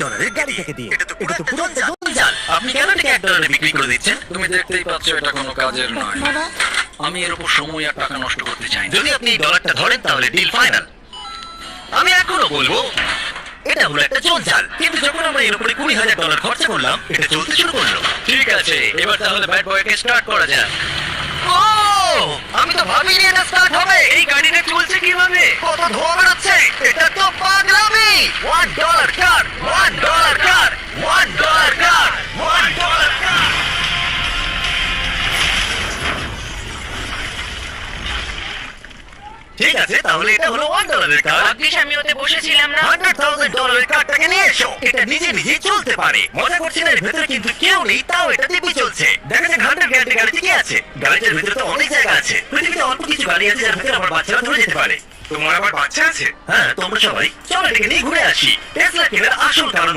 $1 গাড়িটাকে দিয়ে। এটা তো পুরো এটা তো পুরো একটা জঞ্জাল। আপনি কেন এটাকে $1 বিক্রি করে দিচ্ছেন? তুমি দেখতেই পাচ্ছ এটা কোনো কাজের নয়। বাবা, আমি এর উপর সময় আর টাকা নষ্ট করতে চাই না। যদি আপনি এই ডলারটা ধরেন তাহলে ডিল ফাইনাল। আমি এখনো বলবো এটা হলো একটা জঞ্জাল, কিন্তু যখন আমরা এর উপরে $20,000 খরচা করলাম এটা চলতে শুরু করলো। ঠিক আছে, এবার তাহলে ব্যাড বয়কে স্টার্ট করা যাক। ও, আমি তো ভাবিনি এটা স্টার্ট হবে। এই গাড়িটা চলছে কিভাবে? কত ধোঁয়া বেরোচ্ছে! এটা তো পাগলামি। $1 কার, $1 কার, $1 কার, $1 কার। ঠিক আছে, তাহলে এটা হলো $1 কার। ভাগ্যিস আমি ওতে বসেছিলাম না। $100,000 কারটাকে নিয়ে এসো। এটা নিজে নিজেই চলতে পারে। মজা করছি না, এর ভেতরে কিন্তু কেউ নেই, তাও এটা দিব্যি চলছে। দেখা যাক 100 গ্যারান্টি গাড়িতে কি আছে। গাড়িটার ভিতরে তো অনেক জায়গা আছে। পৃথিবীতে অল্প কিছু গাড়ি আছে যার ভিতরে আমার বাচ্চারা ধরে যেতে পারে। তোমার আবার বাচ্চা আছে? হ্যাঁ, তোমরা সবাই চলো এটাকে নিয়ে ঘুরে আসি। টেসলা কেনার আসল কারণ